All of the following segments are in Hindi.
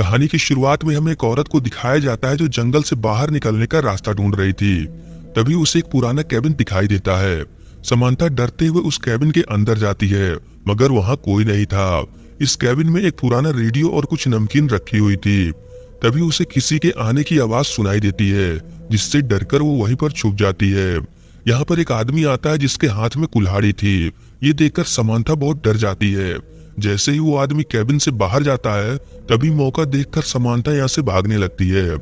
कहानी की शुरुआत में हमें एक औरत को दिखाया जाता है जो जंगल से बाहर निकलने का रास्ता ढूंढ रही थी। तभी उसे एक पुराना कैबिन दिखाई देता है। समांथा डरते हुए उस कैबिन के अंदर जाती है, मगर वहाँ कोई नहीं था। इस कैबिन में एक पुराना रेडियो और कुछ नमकीन रखी हुई थी। तभी उसे किसी के आने की आवाज सुनाई देती है, जिससे डरकर वो वहीं पर छुप जाती है। यहाँ पर एक आदमी आता है जिसके हाथ में कुल्हाड़ी थी। ये देखकर समांथा बहुत डर जाती है। जैसे ही वो आदमी कैबिन से बाहर जाता है, तभी मौका देखकर समांथा यहाँ से भागने लगती है।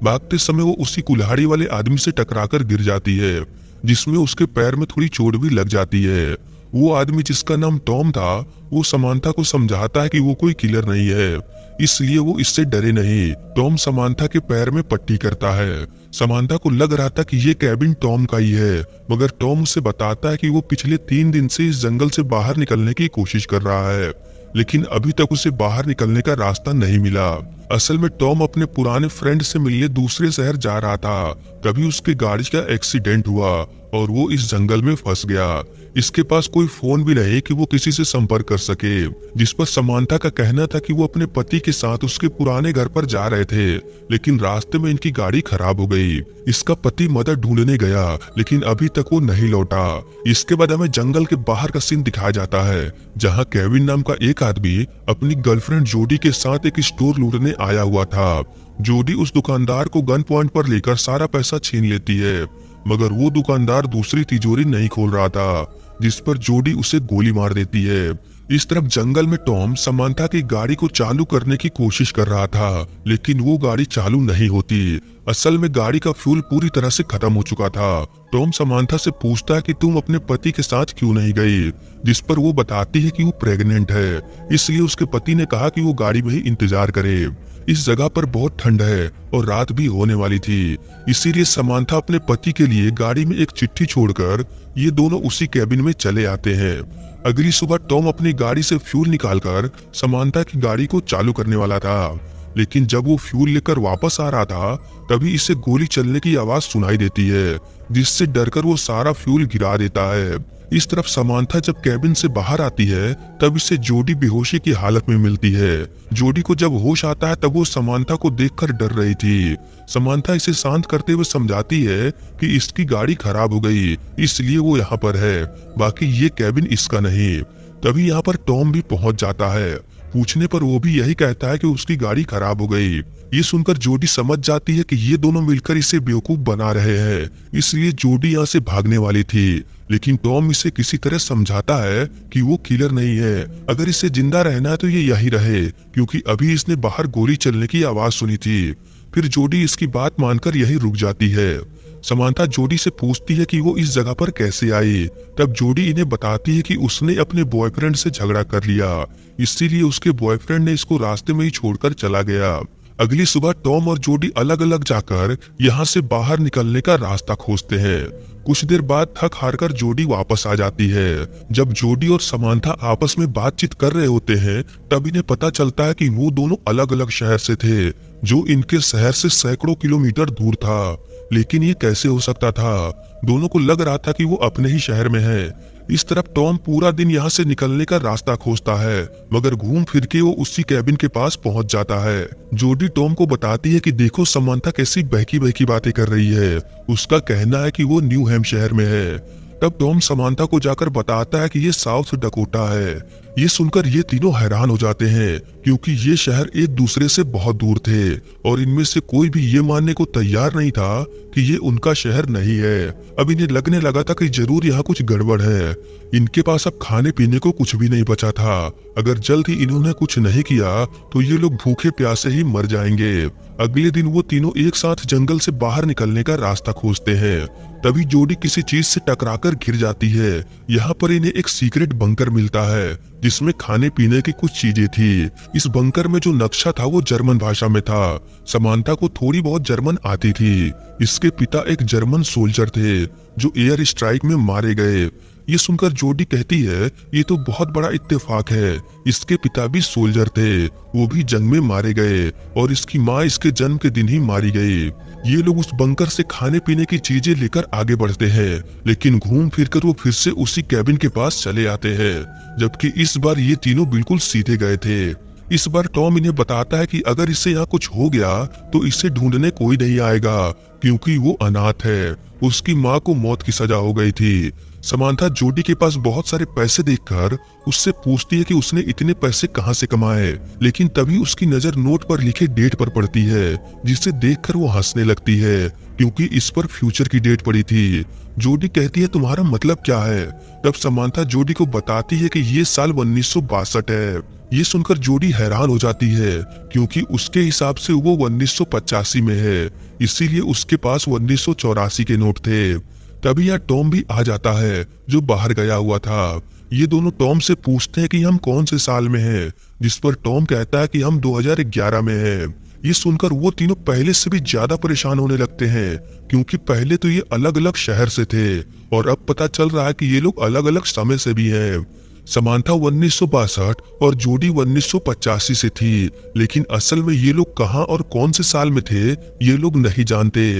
भागते समय वो उसी कुल्हाड़ी वाले आदमी से टकराकर गिर जाती है, जिसमें उसके पैर में थोड़ी चोट भी लग जाती है। वो आदमी जिसका नाम टॉम था, वो समांथा को समझाता है कि वो कोई किलर नहीं है, इसलिए वो इससे डरे नहीं। टॉम समांथा के पैर में पट्टी करता है। समांथा को लग रहा था कि ये कैबिन टॉम का ही है, मगर टॉम उसे बताता है कि वो पिछले 3 दिन से इस जंगल से बाहर निकलने की कोशिश कर रहा है, लेकिन अभी तक उसे बाहर निकलने का रास्ता नहीं मिला। असल में टॉम अपने पुराने फ्रेंड से मिलने दूसरे शहर जा रहा था। तभी उसकी गाड़ी का एक्सीडेंट हुआ और वो इस जंगल में फंस गया। इसके पास कोई फोन भी नहीं कि वो किसी से संपर्क कर सके, जिस पर समांथा का कहना था कि वो अपने पति के साथ उसके पुराने घर पर जा रहे थे, लेकिन रास्ते में इनकी गाड़ी खराब हो गई। इसका पति मदद ढूंढने गया, लेकिन अभी तक वो नहीं लौटा। इसके बाद हमें जंगल के बाहर का सीन दिखाया जाता है, जहाँ केविन नाम का एक आदमी अपनी गर्लफ्रेंड जोडी के साथ एक स्टोर लूटने आया हुआ था। जोडी उस दुकानदार को गन पॉइंट पर लेकर सारा पैसा छीन लेती है, मगर वो दुकानदार दूसरी तिजोरी नहीं खोल रहा था, जिस पर जोडी उसे गोली मार देती है। इस तरफ जंगल में टॉम समांथा की गाड़ी को चालू करने की कोशिश कर रहा था, लेकिन वो गाड़ी चालू नहीं होती। असल में गाड़ी का फ्यूल पूरी तरह से खत्म हो चुका था। टॉम समांथा से पूछता है कि तुम अपने पति के साथ क्यों नहीं गई, जिस पर वो बताती है कि वो प्रेग्नेंट है, इसलिए उसके पति ने कहा कि वो गाड़ी में ही इंतजार करे। इस जगह पर बहुत ठंड है और रात भी होने वाली थी, इसीलिए समांथा अपने पति के लिए गाड़ी में एक चिट्ठी छोड़कर ये दोनों उसी कैबिन में चले आते हैं। अगली सुबह टॉम अपनी गाड़ी से फ्यूल निकालकर समांथा की गाड़ी को चालू करने वाला था, लेकिन जब वो फ्यूल लेकर वापस आ रहा था, तभी इसे गोली चलने की आवाज सुनाई देती है, जिससे डरकर वो सारा फ्यूल गिरा देता है। इस तरफ समांथा जब कैबिन से बाहर आती है, तब इसे जोडी बेहोशी की हालत में मिलती है। जोडी को जब होश आता है, तब वो समांथा को देखकर डर रही थी। समांथा इसे शांत करते हुए समझाती है कि इसकी गाड़ी खराब हो गई, इसलिए वो यहाँ पर है, बाकी ये कैबिन इसका नहीं। तभी यहाँ पर टॉम भी पहुँच जाता है। पूछने पर वो भी यही कहता है कि उसकी गाड़ी खराब हो गई। ये सुनकर जोडी समझ जाती है कि ये दोनों मिलकर इसे बेवकूफ बना रहे हैं, इसलिए जोडी यहाँ से भागने वाली थी, लेकिन टॉम इसे किसी तरह समझाता है कि वो किलर नहीं है। अगर इसे जिंदा रहना है तो ये यही रहे, क्योंकि अभी इसने बाहर गोली चलने की आवाज सुनी थी। फिर जोडी इसकी बात मानकर यही रुक जाती है। समांथा जोडी से पूछती है कि वो इस जगह पर कैसे आई। तब जोडी इन्हें बताती है कि उसने अपने बॉयफ्रेंड से झगड़ा कर लिया, इसीलिए उसके बॉयफ्रेंड ने इसको रास्ते में ही छोड़कर चला गया। अगली सुबह टॉम और जोडी अलग अलग जाकर यहाँ से बाहर निकलने का रास्ता खोजते हैं। कुछ देर बाद थक हार कर जोडी वापस आ जाती है। जब जोडी और समांथा आपस में बातचीत कर रहे होते हैं, तब इन्हें पता चलता है कि वो दोनों अलग अलग शहर से थे, जो इनके शहर से सैकड़ों किलोमीटर दूर था। लेकिन ये कैसे हो सकता था? दोनों को लग रहा था कि वो अपने ही शहर में है। इस तरफ टॉम पूरा दिन यहाँ से निकलने का रास्ता खोजता है, मगर घूम फिर के वो उसी कैबिन के पास पहुँच जाता है। जोडी टॉम को बताती है कि देखो समांथा कैसी बहकी बहकी बातें कर रही है, उसका कहना है कि वो न्यू हैम्पशायर में है। तब टॉम समांथा को जाकर बताता है कि ये साउथ डकोटा है। ये सुनकर ये तीनों हैरान हो जाते हैं, क्योंकि ये शहर एक दूसरे से बहुत दूर थे और इनमें से कोई भी ये मानने को तैयार नहीं था कि ये उनका शहर नहीं है। अब इन्हें लगने लगा था कि जरूर यहाँ कुछ गड़बड़ है। इनके पास अब खाने पीने को कुछ भी नहीं बचा था। अगर जल्द ही इन्होंने कुछ नहीं किया तो ये लोग भूखे प्यासे ही मर जाएंगे। अगले दिन वो तीनों एक साथ जंगल से बाहर निकलने का रास्ता खोजते हैं। तभी जोडी किसी चीज से टकराकर गिर जाती है। यहाँ पर इन्हें एक सीक्रेट बंकर मिलता है, जिसमें खाने पीने की कुछ चीजें थी। इस बंकर में जो नक्शा था वो जर्मन भाषा में था। समांथा को थोड़ी बहुत जर्मन आती थी। इसके पिता एक जर्मन सोल्जर थे, जो एयर स्ट्राइक में मारे गए। ये सुनकर जोडी कहती है, ये तो बहुत बड़ा इत्तेफाक है, इसके पिता भी सोल्जर थे, वो भी जंग में मारे गए और इसकी माँ इसके जन्म के दिन ही मारी गई। ये लोग उस बंकर से खाने पीने की चीजें लेकर आगे बढ़ते हैं, लेकिन घूम फिरकर वो फिर से उसी कैबिन के पास चले आते हैं, जबकि इस बार ये तीनों बिल्कुल सीधे गए थे। इस बार टॉम इन्हें बताता है कि अगर इससे यहाँ कुछ हो गया तो इसे ढूंढने कोई नहीं आएगा, क्योंकि वो अनाथ है। उसकी माँ को मौत की सजा हो गई थी। समांथा जोडी के पास बहुत सारे पैसे देखकर उससे पूछती है कि उसने इतने पैसे कहाँ से कमाए, लेकिन तभी उसकी नजर नोट पर लिखे डेट पर पड़ती है, जिसे देखकर वो हंसने लगती है, क्योंकि इस पर फ्यूचर की डेट पड़ी थी। जोडी कहती है तुम्हारा मतलब क्या है? तब समांथा जोडी को बताती है कि ये साल 1962 है। ये सुनकर जोडी हैरान हो जाती है, क्योंकि उसके हिसाब से वो 1985 में है, इसीलिए उसके पास 1984 के नोट थे। तभी यहाँ टॉम भी आ जाता है, जो बाहर गया हुआ था। ये दोनों टॉम से पूछते हैं कि हम कौन से साल में हैं, जिस पर टॉम कहता है कि हम 2011 में हैं। ये सुनकर वो तीनों पहले से भी ज्यादा परेशान होने लगते हैं, क्योंकि पहले तो ये अलग अलग शहर से थे और अब पता चल रहा है कि ये लोग अलग अलग समय से भी हैं। समांथा 1962 और जोडी 1985 से थी, लेकिन असल में ये लोग कहाँ और कौन से साल में थे ये लोग नहीं जानते।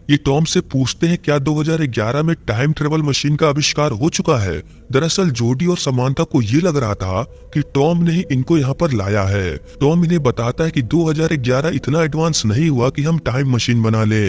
ये टॉम से पूछते हैं क्या 2011 में टाइम ट्रेवल मशीन का आविष्कार हो चुका है। दरअसल जोडी और समांथा को ये लग रहा था कि टॉम ने ही इनको यहाँ पर लाया है। टॉम इन्हें बताता है कि 2011 इतना एडवांस नहीं हुआ कि हम टाइम मशीन बना ले।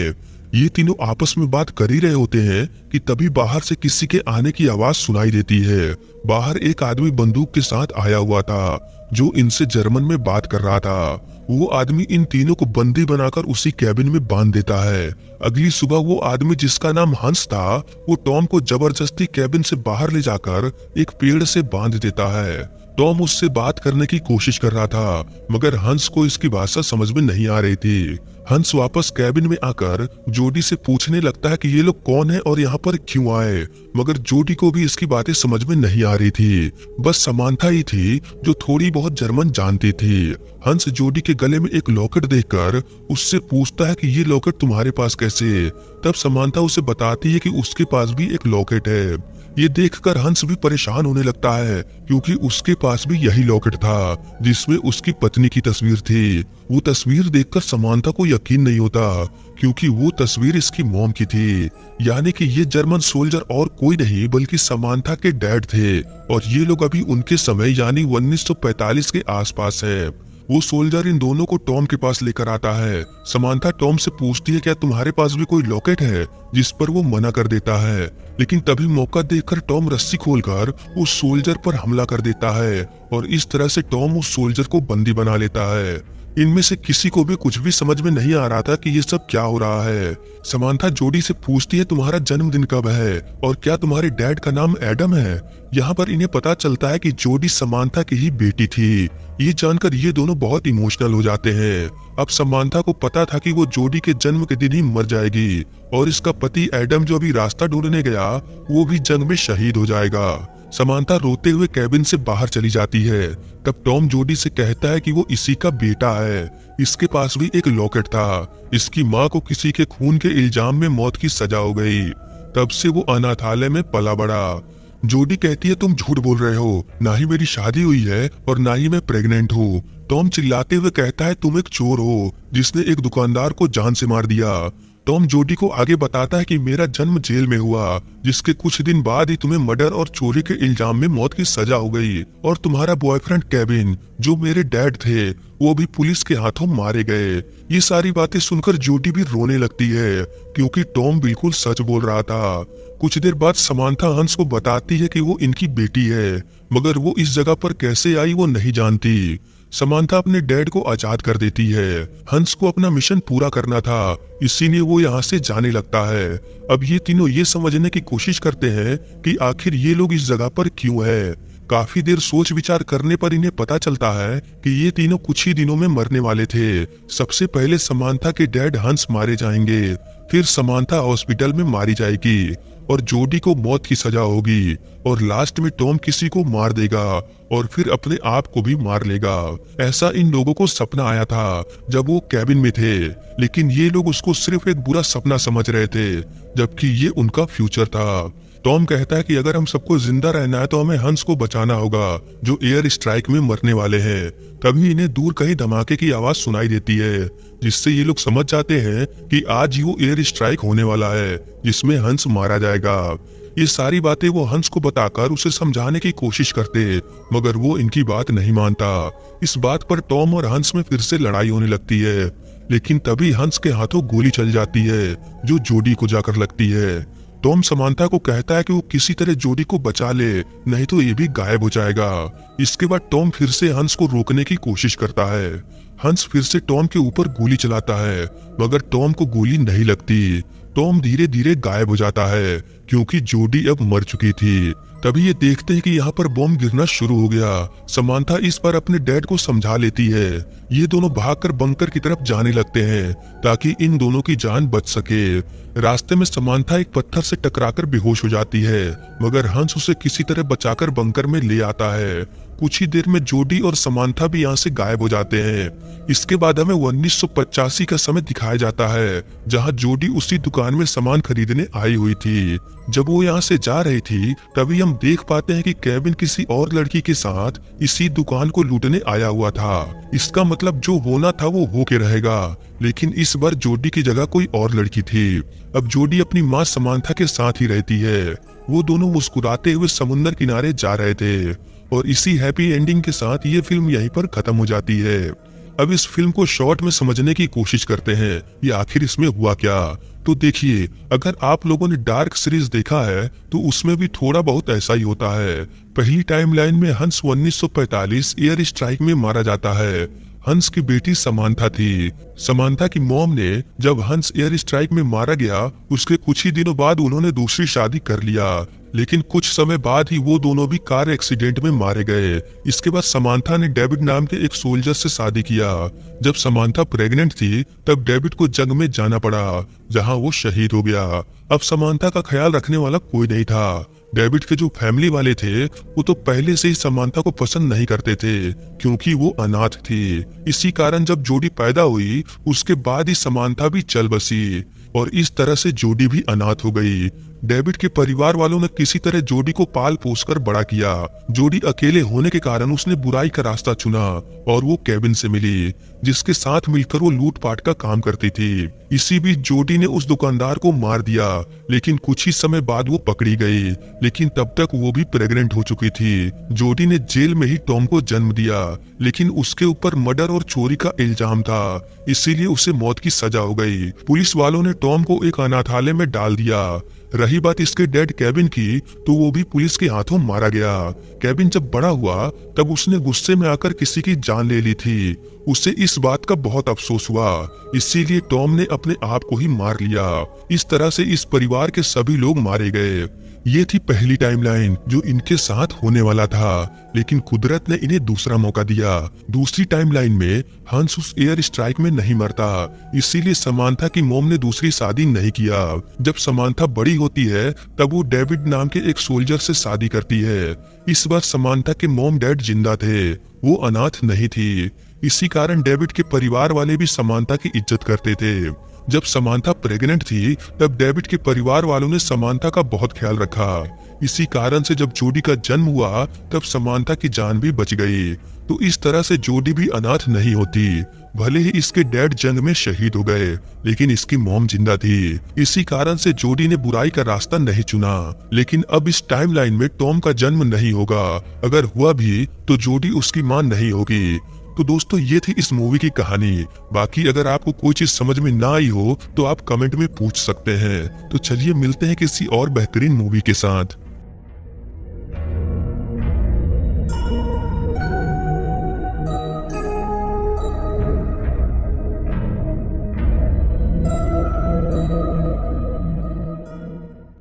ये तीनों आपस में बात कर ही रहे होते हैं कि तभी बाहर से किसी के आने की आवाज सुनाई देती है। बाहर एक आदमी बंदूक के साथ आया हुआ था, जो इनसे जर्मन में बात कर रहा था। वो आदमी इन तीनों को बंदी बनाकर उसी कैबिन में बांध देता है। अगली सुबह वो आदमी, जिसका नाम हंस था, वो टॉम को जबरदस्ती कैबिन से बाहर ले जाकर एक पेड़ से बांध देता है। टॉम उससे बात करने की कोशिश कर रहा था, मगर हंस को इसकी भाषा समझ में नहीं आ रही थी। हंस वापस कैबिन में आकर जोडी से पूछने लगता है कि ये लोग कौन है और यहाँ पर क्यों आए, मगर जोडी को भी इसकी बातें समझ में नहीं आ रही थी। बस समांथा ही थी जो थोड़ी बहुत जर्मन जानती थी। हंस जोडी के गले में एक लॉकेट देखकर उससे पूछता है कि ये लॉकेट तुम्हारे पास कैसे? तब समांथा उसे बताती है कि उसके पास भी एक लॉकेट है। ये देखकर हंस भी परेशान होने लगता है, क्योंकि उसके पास भी यही लॉकेट था जिसमें उसकी पत्नी की तस्वीर थी। वो तस्वीर देखकर समांथा को यकीन नहीं होता, क्योंकि वो तस्वीर इसकी मॉम की थी। यानी कि ये जर्मन सोल्जर और कोई नहीं बल्कि समांथा के डैड थे, और ये लोग अभी उनके समय यानी 1945 के आसपास है। वो सोल्जर इन दोनों को टॉम के पास लेकर आता है। समांथा टॉम से पूछती है क्या तुम्हारे पास भी कोई लॉकेट है, जिस पर वो मना कर देता है। लेकिन तभी मौका देखकर टॉम रस्सी खोलकर उस सोल्जर पर हमला कर देता है, और इस तरह से टॉम उस सोल्जर को बंदी बना लेता है। इनमें से किसी को भी कुछ भी समझ में नहीं आ रहा था कि ये सब क्या हो रहा है। समांथा जोडी से पूछती है तुम्हारा जन्मदिन कब है और क्या तुम्हारे डैड का नाम एडम है। यहाँ पर इन्हें पता चलता है कि जोडी समांथा की ही बेटी थी। ये जानकर ये दोनों बहुत इमोशनल हो जाते हैं। अब समांथा को पता था कि वो जोडी के जन्म के दिन ही मर जाएगी, और इसका पति एडम जो अभी रास्ता ढूंढने गया वो भी जंग में शहीद हो जाएगा। समांथा रोते हुए कैबिन से बाहर चली जाती है। तब टॉम जोडी से कहता है कि वो इसी का बेटा है, इसके पास भी एक लॉकेट था। इसकी माँ को किसी के खून के इल्जाम में मौत की सजा हो गई। तब से वो अनाथालय में पला बड़ा। जोडी कहती है तुम झूठ बोल रहे हो, ना ही मेरी शादी हुई है और ना ही मैं प्रेग्नेंट हूँ। टॉम चिल्लाते हुए कहता है तुम एक चोर हो जिसने एक दुकानदार को जान से मार दिया। टॉम जोडी को आगे बताता है कि मेरा जन्म जेल में हुआ, जिसके कुछ दिन बाद ही तुम्हें मर्डर और चोरी के इल्जाम में मौत की सजा हो गई, और तुम्हारा बॉयफ्रेंड केविन जो मेरे डैड थे वो भी पुलिस के हाथों मारे गए। ये सारी बातें सुनकर जोडी भी रोने लगती है, क्योंकि टॉम बिल्कुल सच बोल रहा था। कुछ देर बाद समांथा हंस को बताती है कि वो इनकी बेटी है, मगर वो इस जगह पर कैसे आई वो नहीं जानती। समांथा अपने डैड को आजाद कर देती है। हंस को अपना मिशन पूरा करना था, इसीलिए वो यहाँ से जाने लगता है। अब ये तीनों ये समझने की कोशिश करते हैं कि आखिर ये लोग इस जगह पर क्यों है। काफी देर सोच विचार करने पर इन्हें पता चलता है कि ये तीनों कुछ ही दिनों में मरने वाले थे। सबसे पहले समांथा के डैड हंस मारे जाएंगे, फिर समांथा हॉस्पिटल में मारी जाएगी और जोडी को मौत की सजा होगी, और लास्ट में टॉम किसी को मार देगा और फिर अपने आप को भी मार लेगा। ऐसा इन लोगों को सपना आया था जब वो कैबिन में थे, लेकिन ये लोग उसको सिर्फ एक बुरा सपना समझ रहे थे, जबकि ये उनका फ्यूचर था। टॉम कहता है कि अगर हम सबको जिंदा रहना है तो हमें हंस को बचाना होगा, जो एयर स्ट्राइक में मरने वाले हैं। तभी इन्हें दूर कहीं धमाके की आवाज सुनाई देती है, जिससे ये लोग समझ जाते हैं कि आज ही वो एयर स्ट्राइक होने वाला है जिसमें हंस मारा जाएगा। ये सारी बातें वो हंस को बताकर उसे समझाने की कोशिश करते, मगर वो इनकी बात नहीं मानता। इस बात पर टॉम और हंस में फिर से लड़ाई होने लगती है, लेकिन तभी हंस के हाथों गोली चल जाती है जो जोडी को जाकर लगती है। टॉम समांथा को कहता है कि वो किसी तरह जोडी को बचा ले, नहीं तो ये भी गायब हो जाएगा। इसके बाद टॉम फिर से हंस को रोकने की कोशिश करता है। हंस फिर से टॉम के ऊपर गोली चलाता है, मगर टॉम को गोली नहीं लगती। टॉम धीरे धीरे गायब हो जाता है क्योंकि जोडी अब मर चुकी थी। तभी ये देखते हैं कि यहाँ पर बॉम्ब गिरना शुरू हो गया। समांथा इस पर अपने डैड को समझा लेती है। ये दोनों भागकर बंकर की तरफ जाने लगते हैं ताकि इन दोनों की जान बच सके। रास्ते में समांथा एक पत्थर से टकराकर बेहोश हो जाती है, मगर हंस उसे किसी तरह बचाकर बंकर में ले आता है। कुछ ही देर में जोडी और समांथा भी यहाँ से गायब हो जाते हैं। इसके बाद हमें 1985 का समय दिखाया जाता है, जहाँ जोडी उसी दुकान में सामान खरीदने आई हुई थी। जब वो यहाँ से जा रही थी तभी हम देख पाते हैं कि केविन किसी और लड़की के साथ इसी दुकान को लूटने आया हुआ था। इसका मतलब जो होना था वो हो के रहेगा, लेकिन इस बार जोडी की जगह कोई और लड़की थी। अब जोडी अपनी माँ समांथा के साथ ही रहती है। वो दोनों मुस्कुराते हुए समुद्र किनारे जा रहे थे और इसी हैप्पी एंडिंग के साथ ये फिल्म यहीं पर खत्म हो जाती है। अब इस फिल्म को शॉर्ट में समझने की कोशिश करते हैं, ये आखिर इसमें हुआ क्या। तो देखिए, अगर आप लोगों ने डार्क सीरीज देखा है तो उसमें भी थोड़ा बहुत ऐसा ही होता है। पहली टाइमलाइन में हंस 1945 एयर स्ट्राइक में मारा जाता है। हंस की बेटी समांथा थी। समांथा की मॉम ने जब हंस एयर स्ट्राइक में मारा गया उसके कुछ ही दिनों बाद उन्होंने दूसरी शादी कर लिया, लेकिन कुछ समय बाद ही वो दोनों भी कार एक्सीडेंट में मारे गए। इसके बाद समांथा ने डेविड नाम के एक सोल्जर से शादी किया। जब समांथा प्रेग्नेंट थी तब डेविड को जंग में जाना पड़ा, जहां वो शहीद हो गया। अब समांथा का ख्याल रखने वाला कोई नहीं था। डेविड के जो फैमिली वाले थे वो तो पहले से ही समांथा को पसंद नहीं करते थे क्योंकि वो अनाथ थी। इसी कारण जब जोडी पैदा हुई उसके बाद ही समांथा भी चल बसी और इस तरह से जोडी भी अनाथ हो गई। डेविड के परिवार वालों ने किसी तरह जोडी को पाल पोस कर बड़ा किया। जोडी अकेले होने के कारण उसने बुराई का रास्ता चुना और वो केविन से मिली, जिसके साथ मिलकर वो लूटपाट का काम करती थी। इसी बीच जोडी ने उस दुकानदार को मार दिया, लेकिन कुछ ही समय बाद वो पकड़ी गई, लेकिन तब तक वो भी प्रेग्नेंट हो चुकी थी। जोडी ने जेल में ही टॉम को जन्म दिया, लेकिन उसके ऊपर मर्डर और चोरी का इल्जाम था, इसीलिए उसे मौत की सजा हो गई। पुलिस वालों ने टॉम को एक अनाथालय में डाल दिया। रही बात इसके डैड केविन की, तो वो भी पुलिस के हाथों मारा गया। केविन जब बड़ा हुआ तब उसने गुस्से में आकर किसी की जान ले ली थी। उसे इस बात का बहुत अफसोस हुआ, इसीलिए टॉम ने अपने आप को ही मार लिया। इस तरह से इस परिवार के सभी लोग मारे गए। ये थी पहली टाइमलाइन जो इनके साथ होने वाला था, लेकिन कुदरत ने इन्हें दूसरा मौका दिया। दूसरी टाइमलाइन में हंस उस एयर स्ट्राइक में नहीं मरता, इसीलिए समांथा की मॉम ने दूसरी शादी नहीं किया। जब समांथा बड़ी होती है तब वो डेविड नाम के एक सोल्जर से शादी करती है। इस बार समांथा के मॉम डैड जिंदा थे, वो अनाथ नहीं थी। इसी कारण डेविड के परिवार वाले भी समांथा की इज्जत करते थे। जब समांथा प्रेग्नेंट थी तब डेविड के परिवार वालों ने समांथा का बहुत ख्याल रखा। इसी कारण से जब जोडी का जन्म हुआ तब समांथा की जान भी बच गई। तो इस तरह से जोडी भी अनाथ नहीं होती। भले ही इसके डैड जंग में शहीद हो गए, लेकिन इसकी मॉम जिंदा थी। इसी कारण से जोडी ने बुराई का रास्ता नहीं चुना। लेकिन अब इस टाइमलाइन में टॉम का जन्म नहीं होगा, अगर हुआ भी तो जोडी उसकी मां नहीं होगी। तो दोस्तों, ये थी इस मूवी की कहानी। बाकी अगर आपको कोई चीज समझ में ना आई हो तो आप कमेंट में पूछ सकते हैं। तो चलिए मिलते हैं किसी और बेहतरीन मूवी के साथ।